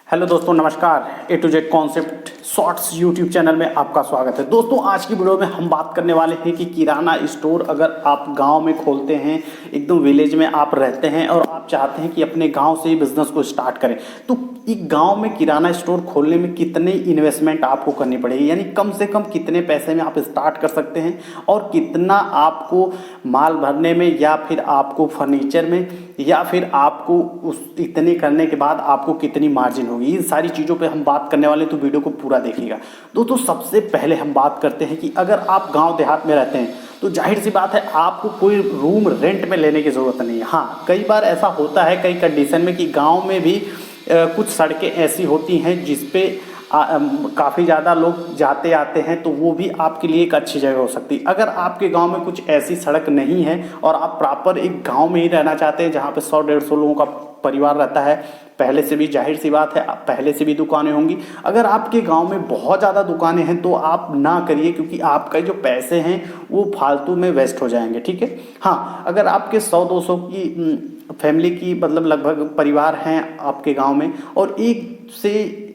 Hello दोस्तों, नमस्कार। A to Z concept shorts YouTube channel में आपका स्वागत है। दोस्तों, आज की वीडियो में हम बात करने वाले हैं कि किराना स्टोर अगर आप गांव में खोलते हैं, एकदम विलेज में आप रहते हैं और आप चाहते हैं कि अपने गांव से ही बिजनेस को स्टार्ट करें, तो एक गांव में किराना स्टोर खोलने में कितने इन्वेस्टमेंट आपको करनी पड़ेगी, यानी कम से कम कितने पैसे में आप स्टार्ट कर सकते हैं और कितना आपको माल भरने में या फिर आपको फर्नीचर में या फिर आपको उस इतने करने के बाद आपको कितनी मार्जिन होगी, इन सारी चीज़ों पे हम बात करने वाले हैं। तो वीडियो को पूरा देखिएगा। दोस्तों, सबसे पहले हम बात करते हैं कि अगर आप गांव देहात में रहते हैं तो जाहिर सी बात है आपको कोई रूम रेंट में लेने की ज़रूरत नहीं है। हाँ, कई बार ऐसा होता है कई कंडीशन में कि गांव में भी कुछ सड़कें ऐसी होती हैं जिस पे काफ़ी ज़्यादा लोग जाते आते हैं, तो वो भी आपके लिए एक अच्छी जगह हो सकती है। अगर आपके गांव में कुछ ऐसी सड़क नहीं है और आप प्रॉपर एक गांव में ही रहना चाहते हैं जहां पे 100-150 लोगों का परिवार रहता है, पहले से भी जाहिर सी बात है पहले से भी दुकानें होंगी। अगर आपके गांव में बहुत ज़्यादा दुकानें हैं तो आप ना करिए, क्योंकि आपका जो पैसे हैं वो फालतू में वेस्ट हो जाएंगे। ठीक है। हाँ, अगर आपके 100-200 की फैमिली की मतलब लगभग परिवार हैं आपके गांव में और एक से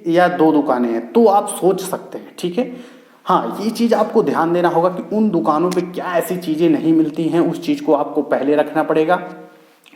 या दो दुकानें हैं तो आप सोच सकते हैं। ठीक है। हाँ, ये चीज़ आपको ध्यान देना होगा कि उन दुकानों पे क्या ऐसी चीज़ें नहीं मिलती हैं, उस चीज़ को आपको पहले रखना पड़ेगा।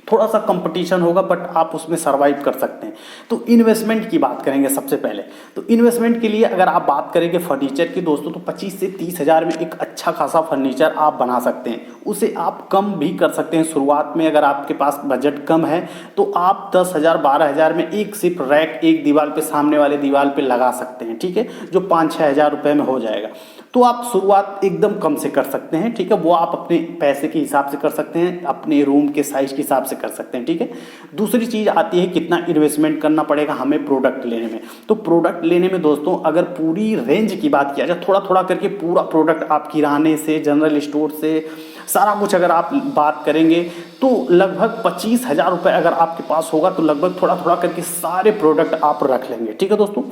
थोड़ा सा कंपटीशन होगा बट आप उसमें सरवाइव कर सकते हैं। तो इन्वेस्टमेंट की बात करेंगे सबसे पहले। तो इन्वेस्टमेंट के लिए अगर आप बात करेंगे फर्नीचर की दोस्तों, तो 25 से 30 हज़ार में एक अच्छा खासा फर्नीचर आप बना सकते हैं। उसे आप कम भी कर सकते हैं शुरुआत में। अगर आपके पास बजट कम है तो आप 10,000 12,000 में एक सिर्फ रैक एक दीवार पे सामने वाले दीवार पे लगा सकते हैं। ठीक है, जो 5-6 हज़ार रुपये में हो जाएगा। तो आप शुरुआत एकदम कम से कर सकते हैं। ठीक है, वो आप अपने पैसे के हिसाब से कर सकते हैं, अपने रूम के साइज के हिसाब से कर सकते हैं। ठीक है। दूसरी चीज़ आती है कितना इन्वेस्टमेंट करना पड़ेगा हमें प्रोडक्ट लेने में। तो प्रोडक्ट लेने में दोस्तों अगर पूरी रेंज की बात किया जाए, थोड़ा थोड़ा करके पूरा प्रोडक्ट आप किराने से, जनरल स्टोर से, सारा कुछ अगर आप बात करेंगे तो लगभग 25,000 रुपये अगर आपके पास होगा तो लगभग थोड़ा थोड़ा करके सारे प्रोडक्ट आप रख लेंगे। ठीक है दोस्तों।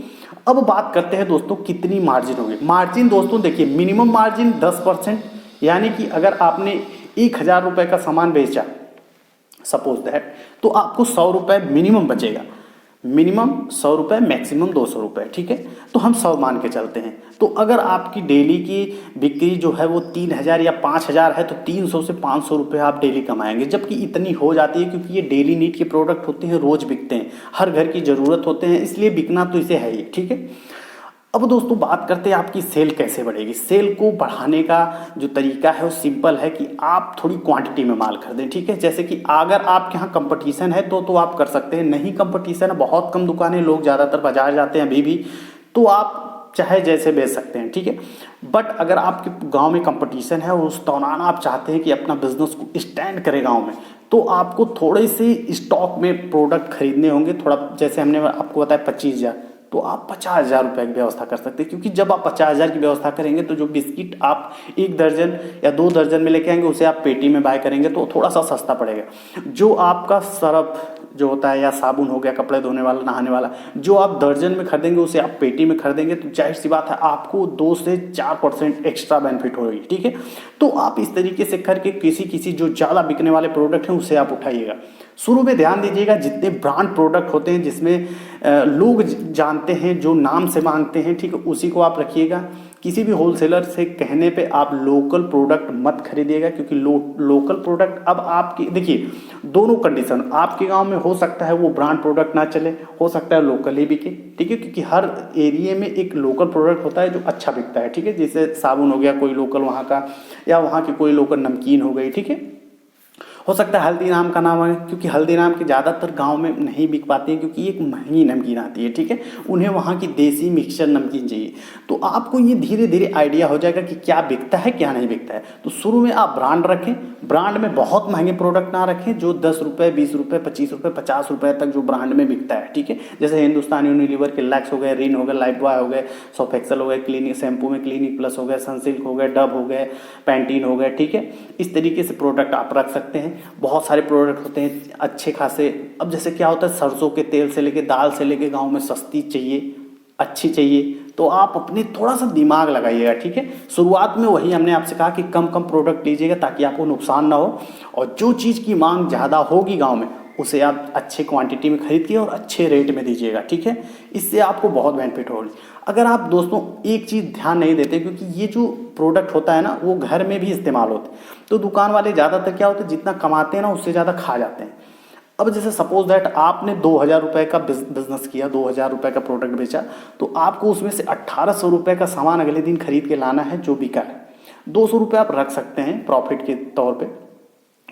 अब बात करते हैं दोस्तों कितनी मार्जिन होगी। मार्जिन दोस्तों देखिए, मिनिमम मार्जिन 10%, यानी कि अगर आपने 1,000 रुपये का सामान बेचा सपोज दैट, तो आपको 100 रुपये मिनिमम बचेगा। मिनिमम 100 रुपये, मैक्सिमम 200 रुपये। ठीक है, तो हम 100 मान के चलते हैं। तो अगर आपकी डेली की बिक्री जो है वो 3,000 या 5,000 है तो 300 से 500 रुपये आप डेली कमाएंगे, जबकि इतनी हो जाती है क्योंकि ये डेली नीड के प्रोडक्ट होते हैं, रोज़ बिकते हैं, हर घर की ज़रूरत होते हैं, इसलिए बिकना तो इसे है ही। ठीक है। अब दोस्तों बात करते हैं आपकी सेल कैसे बढ़ेगी। सेल को बढ़ाने का जो तरीका है वो सिंपल है कि आप थोड़ी क्वांटिटी में माल खरीदें। ठीक है, जैसे कि अगर आपके यहाँ कंपटीशन है तो आप कर सकते हैं। नहीं कंपटीशन है, बहुत कम दुकानें, लोग ज़्यादातर बाजार जाते हैं अभी भी, तो आप चाहे जैसे बेच सकते हैं। ठीक है। बट अगर आपके गांव में कंपटीशन है और उस दौरान आप चाहते हैं कि अपना बिजनेस को स्टैंड करे गांव में, तो आपको थोड़े से स्टॉक में प्रोडक्ट खरीदने होंगे। थोड़ा जैसे हमने आपको बताया 25,000, तो आप 50,000 रुपये की व्यवस्था कर सकते हैं, क्योंकि जब आप 50,000 की व्यवस्था करेंगे तो जो बिस्किट आप 1 दर्जन या 2 दर्जन में लेके आएंगे उसे आप पेटी में बाय करेंगे तो थोड़ा सा सस्ता पड़ेगा। जो आपका सर्फ जो होता है या साबुन हो गया, कपड़े धोने वाला, नहाने वाला, जो आप दर्जन में खरीदेंगे उसे आप पेटी में खरीदेंगे, तो जाहिर सी बात है आपको 2 से 4% एक्स्ट्रा बेनिफिट होगी। ठीक है। तो आप इस तरीके से करके किसी जो ज़्यादा बिकने वाले प्रोडक्ट हैं उसे आप उठाइएगा। शुरू में ध्यान दीजिएगा जितने ब्रांड प्रोडक्ट होते हैं जिसमें लोग जानते हैं, जो नाम से मांगते हैं, ठीक है, उसी को आप रखिएगा। किसी भी होलसेलर से कहने पे आप लोकल प्रोडक्ट मत खरीदिएगा, क्योंकि लोकल प्रोडक्ट अब आपकी देखिए दोनों कंडीशन, आपके गांव में हो सकता है वो ब्रांड प्रोडक्ट ना चले, हो सकता है लोकल ही बिके। ठीक है, क्योंकि हर एरिया में एक लोकल प्रोडक्ट होता है जो अच्छा बिकता है। ठीक है, जैसे साबुन हो गया कोई लोकल वहाँ का, या वहाँ की कोई लोकल नमकीन हो गई। ठीक है, हो सकता है हल्दीराम का नाम है, क्योंकि हल्दीराम के ज़्यादातर गांव में नहीं बिक पाती है क्योंकि एक महंगी नमकीन आती है। ठीक है, उन्हें वहाँ की देसी मिक्सचर नमकीन चाहिए। तो आपको ये धीरे धीरे आइडिया हो जाएगा कि क्या बिकता है क्या नहीं बिकता है। तो शुरू में आप ब्रांड रखें, ब्रांड में बहुत महंगे प्रोडक्ट ना रखें, जो 10 रुपये, 20 रुपये, 25 रुपये, 50 रुपये तक जो ब्रांड में बिकता है। ठीक है, जैसे हिंदुस्तान यूनिलीवर के लैक्स हो गए, रिन हो गए, लाइफ बॉय हो गए, सर्फ एक्सेल हो गए, क्लिनिक शैम्पू में क्लिनिक प्लस हो गए, सनसिल्क हो गए, डब हो गए, पैंटीन हो गए। ठीक है, इस तरीके से प्रोडक्ट आप रख सकते हैं। बहुत सारे प्रोडक्ट होते हैं अच्छे खासे। अब जैसे क्या होता है, सरसों के तेल से लेके दाल से लेके गांव में सस्ती चाहिए, अच्छी चाहिए, तो आप अपने थोड़ा सा दिमाग लगाइएगा। ठीक है, शुरुआत में वही हमने आपसे कहा कि कम कम प्रोडक्ट लीजिएगा ताकि आपको नुकसान ना हो, और जो चीज़ की मांग ज़्यादा होगी गांव में उसे आप अच्छे क्वांटिटी में खरीद के और अच्छे रेट में दीजिएगा, ठीक है। इससे आपको बहुत बेनिफिट होगी। अगर आप दोस्तों एक चीज़ ध्यान नहीं देते, क्योंकि ये जो प्रोडक्ट होता है ना वो घर में भी इस्तेमाल होते हैं, तो दुकान वाले ज़्यादातर क्या होते हैं, जितना कमाते हैं ना उससे ज़्यादा खा जाते हैं। अब जैसे सपोज दैट आपने 2000 रुपये का बिजनेस किया, 2000 रुपये का प्रोडक्ट बेचा, तो आपको उसमें से 1800 रुपये का सामान अगले दिन खरीद के लाना है जो बिका है। 200 रुपये आप रख सकते हैं प्रॉफिट के तौर पे,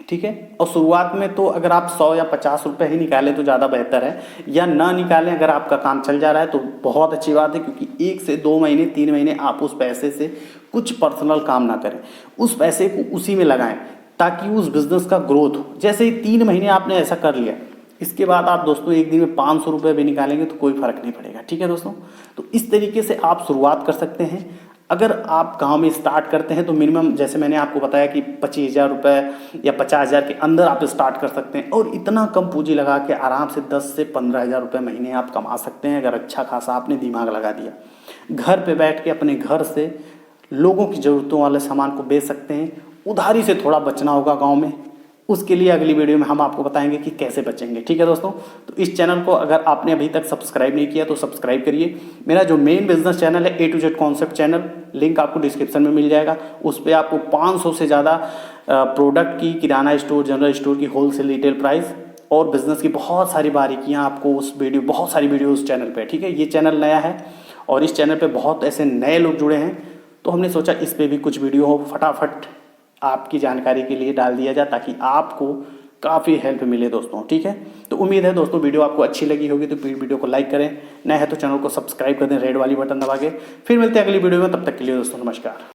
ठीक है। और शुरुआत में तो अगर आप 100 या 50 रुपये ही निकालें तो ज़्यादा बेहतर है, या ना निकालें अगर आपका काम चल जा रहा है तो बहुत अच्छी बात है, क्योंकि 1 से 2 महीने 3 महीने आप उस पैसे से कुछ पर्सनल काम ना करें, उस पैसे को उसी में लगाएं ताकि उस बिज़नेस का ग्रोथ हो। जैसे ही 3 महीने आपने ऐसा कर लिया, इसके बाद आप दोस्तों एक दिन में 500 रुपये भी निकालेंगे तो कोई फ़र्क नहीं पड़ेगा, ठीक है दोस्तों। तो इस तरीके से आप शुरुआत कर सकते हैं। अगर आप गांव में स्टार्ट करते हैं तो मिनिमम, जैसे मैंने आपको बताया कि 25,000 रुपये या 50,000 के अंदर आप स्टार्ट कर सकते हैं, और इतना कम पूंजी लगा के आराम से 10 से 15,000 रुपये महीने आप कमा सकते हैं, अगर अच्छा खासा आपने दिमाग लगा दिया। घर पे बैठ के अपने घर से लोगों की ज़रूरतों वाले सामान को बेच सकते हैं। उधारी से थोड़ा बचना होगा गाँव में, उसके लिए अगली वीडियो में हम आपको बताएंगे कि कैसे बचेंगे, ठीक है दोस्तों। तो इस चैनल को अगर आपने अभी तक सब्सक्राइब नहीं किया तो सब्सक्राइब करिए। मेरा जो मेन बिजनेस चैनल है A to Z concept channel, link आपको डिस्क्रिप्शन में मिल जाएगा। उस पर आपको 500 से ज़्यादा प्रोडक्ट की, किराना स्टोर, जनरल स्टोर की होलसेल रिटेल प्राइस और बिजनेस की बहुत सारी बारीकियाँ आपको बहुत सारी वीडियो उस चैनल पर, ठीक है। ये चैनल नया है और इस चैनल पर बहुत ऐसे नए लोग जुड़े हैं, तो हमने सोचा इस पर भी कुछ वीडियो हो, फटाफट आपकी जानकारी के लिए डाल दिया जाए ताकि आपको काफ़ी हेल्प मिले दोस्तों, ठीक है। तो उम्मीद है दोस्तों वीडियो आपको अच्छी लगी होगी, तो वीडियो को लाइक करें, नए है तो चैनल को सब्सक्राइब कर दें रेड वाली बटन दबा के। फिर मिलते हैं अगली वीडियो में, तब तक के लिए दोस्तों नमस्कार।